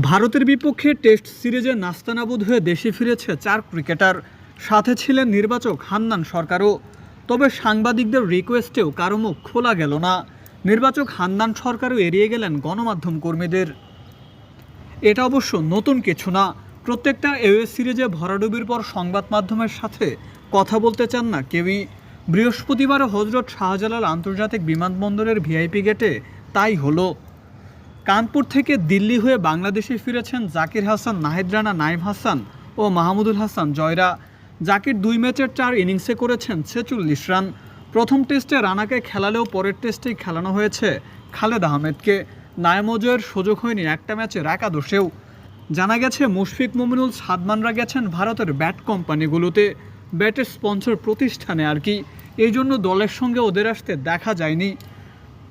ভারতের বিপক্ষে টেস্ট সিরিজে নাস্তানাবুদ হয়ে দেশে ফিরেছে 4 ক্রিকেটার। সাথে ছিলেন নির্বাচক হান্নান সরকারও। তবে সাংবাদিকদের রিকোয়েস্টেও কারো মুখ খোলা গেল না। নির্বাচক হান্নান সরকারও এড়িয়ে গেলেন গণমাধ্যম কর্মীদের। এটা অবশ্য নতুন কিছু না। প্রত্যেকটা এওএ সিরিজে ভরাডুবির পর সংবাদ মাধ্যমের সাথে কথা বলতে চান না কেউই। বৃহস্পতিবারও হজরত শাহজালাল আন্তর্জাতিক বিমানবন্দরের ভিআইপি গেটে তাই হলো। কানপুর থেকে দিল্লি হয়ে বাংলাদেশে ফিরেছেন জাকির হাসান, নাহিদ রানা, নাইম হাসান ও মাহমুদুল হাসান জয়রা। জাকির 2 ম্যাচের 4 ইনিংসে করেছেন 46 রান। প্রথম টেস্টে রানাকে খেলালেও পরের টেস্টেই খেলানো হয়েছে খালেদ আহমেদকে। নাইম ও জয়ের সুযোগ হয়নি একটা ম্যাচের একাদশেও। জানা গেছে মুশফিক, মুমিনুল, সাদমানরা গেছেন ভারতের ব্যাট কোম্পানিগুলোতে, ব্যাটের স্পন্সর প্রতিষ্ঠানে আর কি। এই জন্য দলের সঙ্গে ওদের আসতে দেখা যায়নি।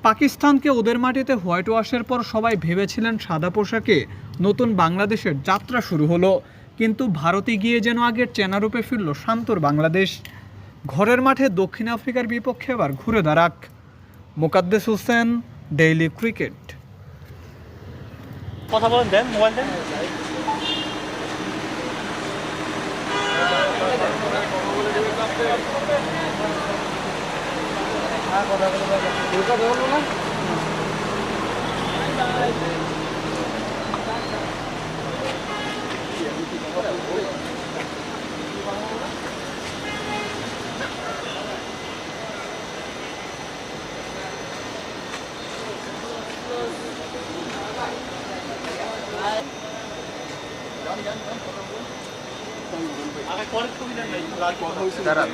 পাকিস্তানকে ওদের মাটিতে হোয়াইট ওয়াশের পর সবাই ভেবেছিলেন সাদা পোশাকে নতুন বাংলাদেশের যাত্রা শুরু হলো। কিন্তু ভারতে গিয়ে যেন আগের চেনারূপে ফিরল শান্তর বাংলাদেশ। ঘরের মাঠে দক্ষিণ আফ্রিকার বিপক্ষে আবার ঘুরে দাঁড়াক। Mokaddes Hossain, daily cricket. কথা বলেন, দেন মোবাইল দেন।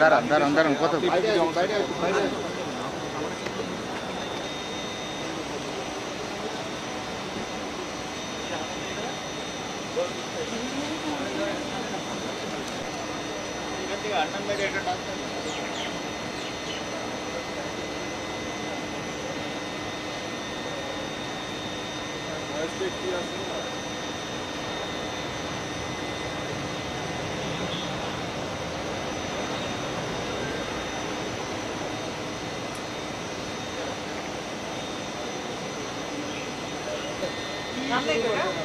দাঁড়ান কত সামনে